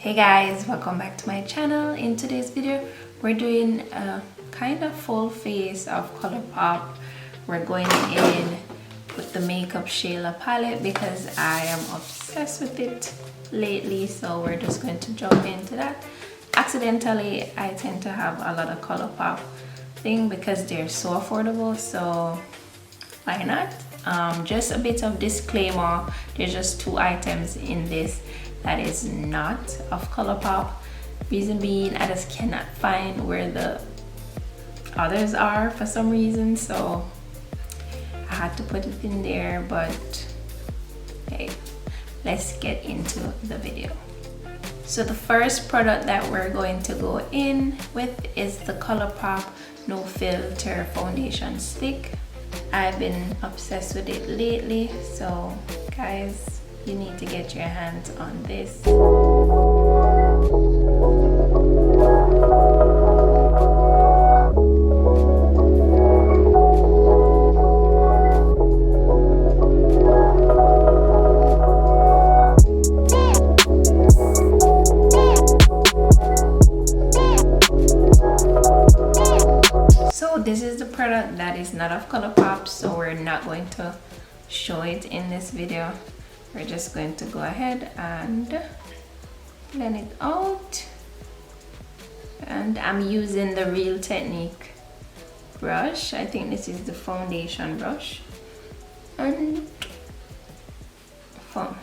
Hey guys, welcome back to my channel. In today's video we're doing a kind of full face of Colourpop. We're going in with the Makeup Shayla palette because I am obsessed with it lately, so we're just going to jump into that. Accidentally, I tend to have a lot of Colourpop thing because they're so affordable, so why not? Just a bit of disclaimer, there's just 2 items in this that is not of Colourpop. Reason being, I just cannot find where the others are for some reason, so I had to put it in there. But hey, let's get into the video. So the first product that we're going to go in with is the Colourpop No Filter Foundation Stick. I've been obsessed with it lately, so guys, you need to get your hands on this. This is the product that is not of Colourpop, so we're not going to show it in this video. We're just going to go ahead and blend it out, and I'm using the Real Technique brush. I think this is the foundation brush, and fun.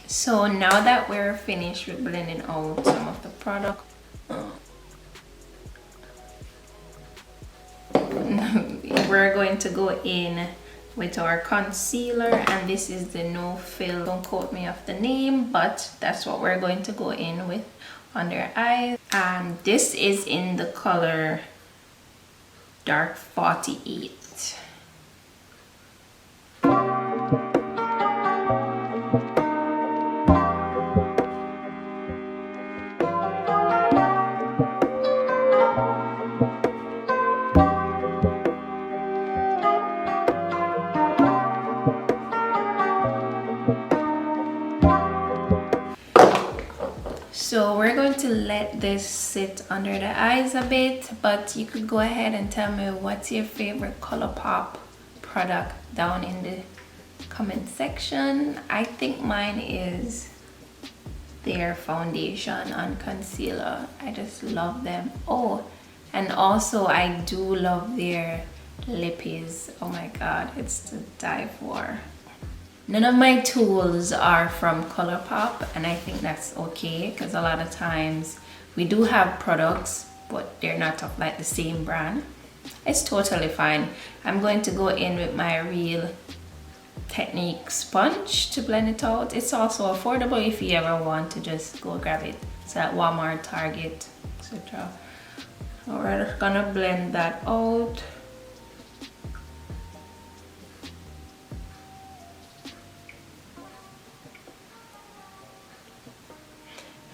So now that we're finished with blending out some of the product, we're going to go in with our concealer, and this is the No Fill. Don't quote me off the name, but that's what we're going to go in with under eyes, and this is in the color Dark 48. So we're going to let this sit under the eyes a bit, but you could go ahead and tell me what's your favorite Colourpop product down in the comment section. I think mine is their foundation and concealer. I just love them. Oh, and also I do love their lippies. Oh my god, it's to die for. None of my tools are from Colourpop, and I think that's okay, because a lot of times we do have products but they're not of like the same brand. It's totally fine. I'm going to go in with my Real Technique sponge to blend it out. It's also affordable if you ever want to just go grab it. It's at Walmart, Target, etc. So we're just gonna blend that out.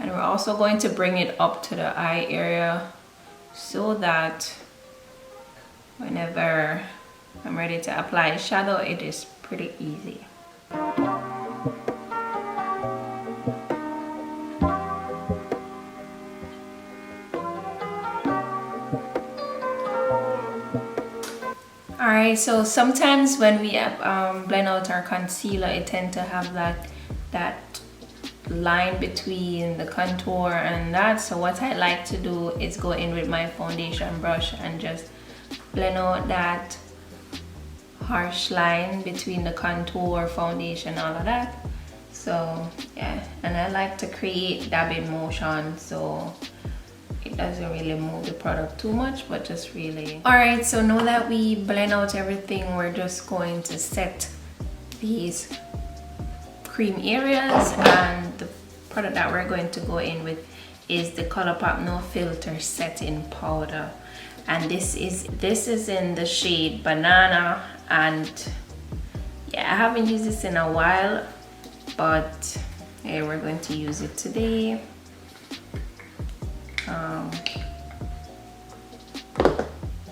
And we're also going to bring it up to the eye area so that whenever I'm ready to apply shadow, it is pretty easy. Alright, so sometimes when we blend out our concealer, it tends to have that line between the contour and that. So what I like to do is go in with my foundation brush and just blend out that harsh line between the contour, foundation, all of that. So yeah, and I like to create dabbing motion, so it doesn't really move the product too much, but just really. All right, so now that we blend out everything, we're just going to set these cream areas, and the product that we're going to go in with is the Colourpop No Filter Setting Powder, and this is in the shade Banana. And yeah, I haven't used this in a while, but yeah, we're going to use it today.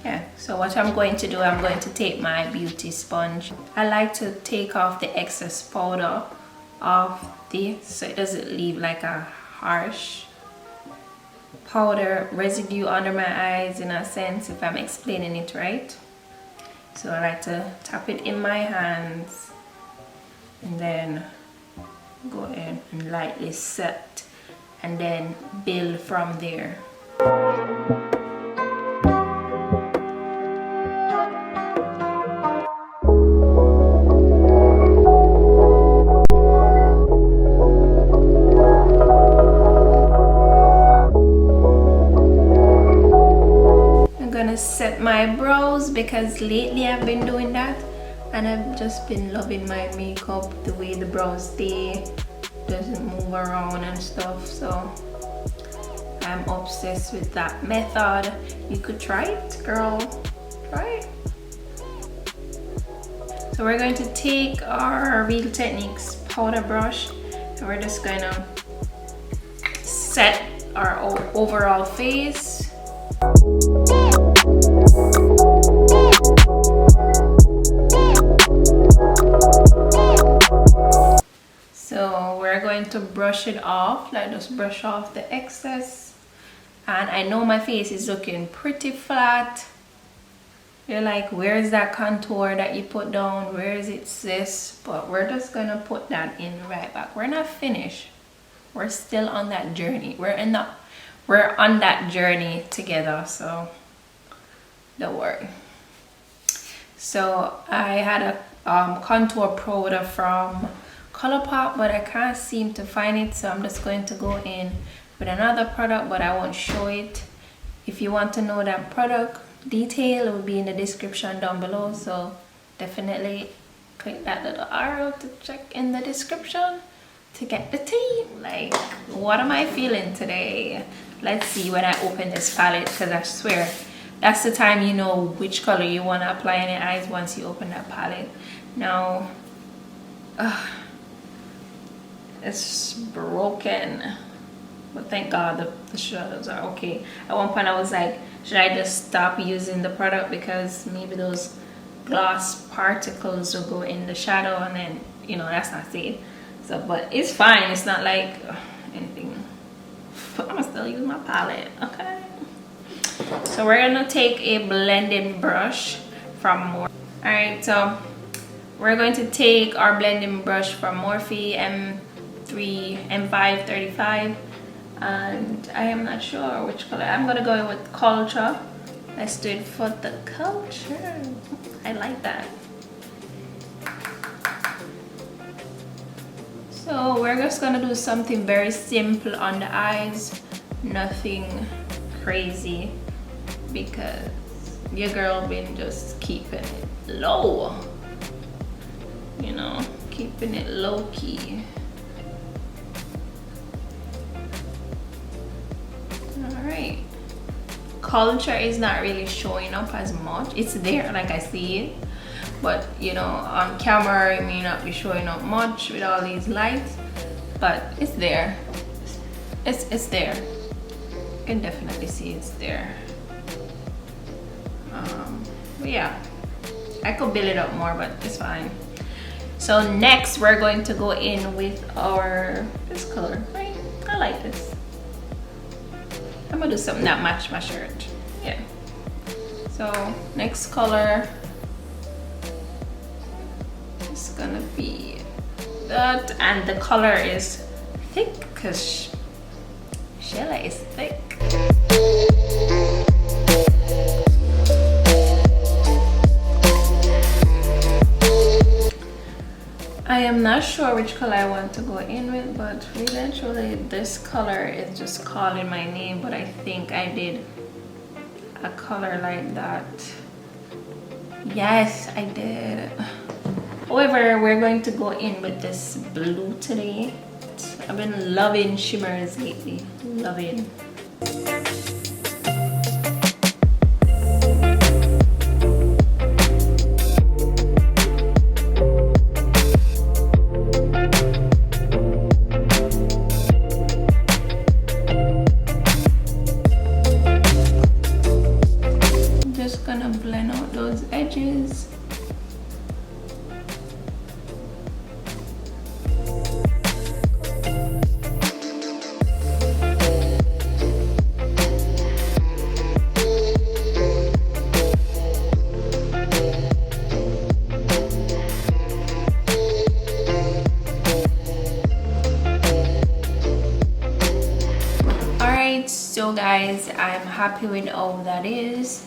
Yeah, so what I'm going to do, I'm going to take my beauty sponge. I like to take off the excess powder off this so it doesn't leave like a harsh powder residue under my eyes, in a sense, if I'm explaining it right. So I like to tap it in my hands and then go in and lightly set, and then build from there. I'm gonna set my brows because lately I've been doing that, and I've just been loving my makeup, the way the brows stay, doesn't move around and stuff. So I'm obsessed with that method. You could try it, girl. Try it. So we're going to take our Real Techniques powder brush, and we're just gonna set our overall face. So we're going to brush it off, like just brush off the excess. And I know my face is looking pretty flat. You're like, where is that contour that you put down? Where is it, sis? But we're just gonna put that in right back. We're not finished. We're still on that journey. We're on that journey together, so don't worry. So I had a contour powder from Colourpop, but I can't seem to find it, so I'm just going to go in with another product, but I won't show it. If you want to know that product detail, it will be in the description down below, so definitely click that little arrow to check in the description to get the tea. Like, what am I feeling today? Let's see when I open this palette, because I swear that's the time you know which color you want to apply in your eyes, once you open that palette. Now it's broken, but thank God the shadows are okay. At one point I was like, should I just stop using the product because maybe those gloss particles will go in the shadow, and then, you know, that's not safe. So, but it's fine, it's not like anything. But I'm gonna still use my palette, okay? So we're gonna take a blending brush from Morphe. All right, so we're going to take our blending brush from Morphe M535, and I am not sure which color. I'm gonna go with Culture. Let's do it for the culture. I like that. So we're just gonna do something very simple on the eyes, nothing crazy, because your girl been just keeping it low, you know, keeping it low-key. Alright, Culture is not really showing up as much. It's there, like I see it, but you know, on camera it may not be showing up much with all these lights, but it's there. It's there. You can definitely see it's there. But yeah, I could build it up more, but it's fine. So next we're going to go in with this color, right? I like this. I'm gonna do something that match my shirt. Yeah. So next color is gonna be that, and the color is thick because Shella is thick. I am not sure which color I want to go in with, but really and truly this color is just calling my name. But I think I did a color like that. Yes, I did. However, we're going to go in with this blue today. I've been loving shimmers lately. Loving. I'm just gonna blend out those edges. So guys, I'm happy with all that is.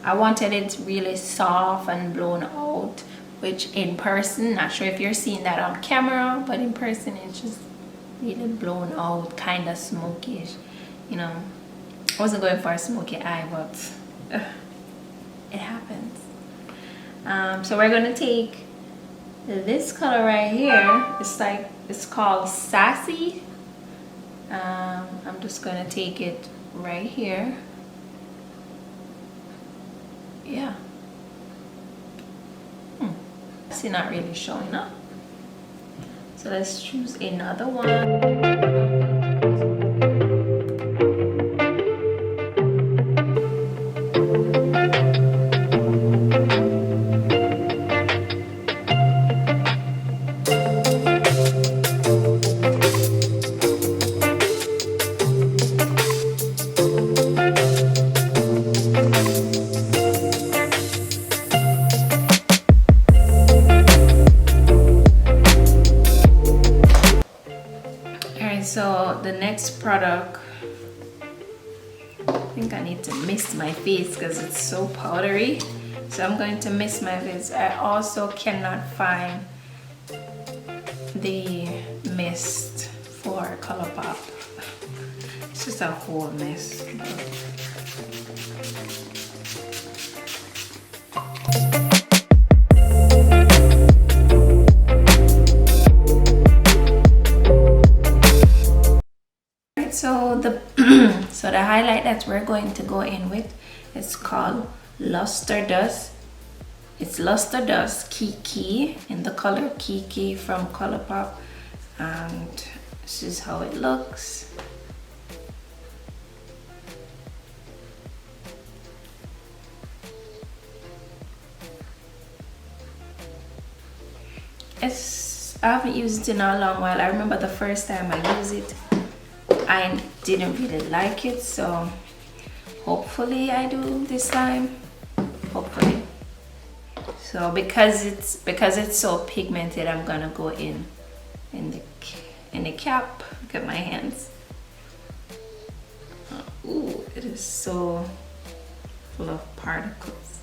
I wanted it really soft and blown out, which in person, not sure if you're seeing that on camera, but in person it's just really blown out, kind of smoky-ish, you know. I wasn't going for a smoky eye, but it happens. So we're gonna take this color right here. It's called Sassy. I'm just gonna take it right here. Yeah. See, not really showing up. So let's choose another one. So the next product, I think I need to mist my face because it's so powdery. So I'm going to mist my face. I also cannot find the mist for Colourpop. It's just a whole mess. So the highlight that we're going to go in with is called Luster Dust. It's Luster Dust Kiki in the color Kiki from Colourpop, and this is how it looks. I haven't used it in a long while. I remember the first time I used it, I didn't really like it, so hopefully I do this time. Hopefully. So because it's so pigmented, I'm gonna go in the cap. Look at my hands. Ooh, it is so full of particles.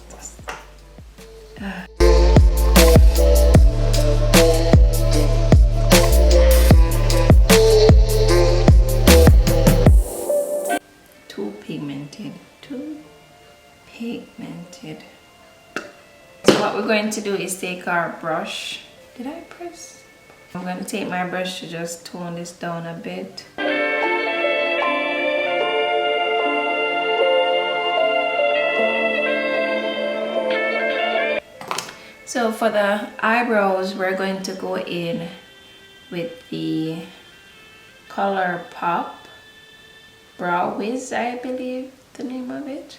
Too pigmented. So what we're going to do is take our brush. Did I press? I'm going to take my brush to just tone this down a bit. So for the eyebrows, we're going to go in with the Colourpop Brow Wiz, I believe the name of it.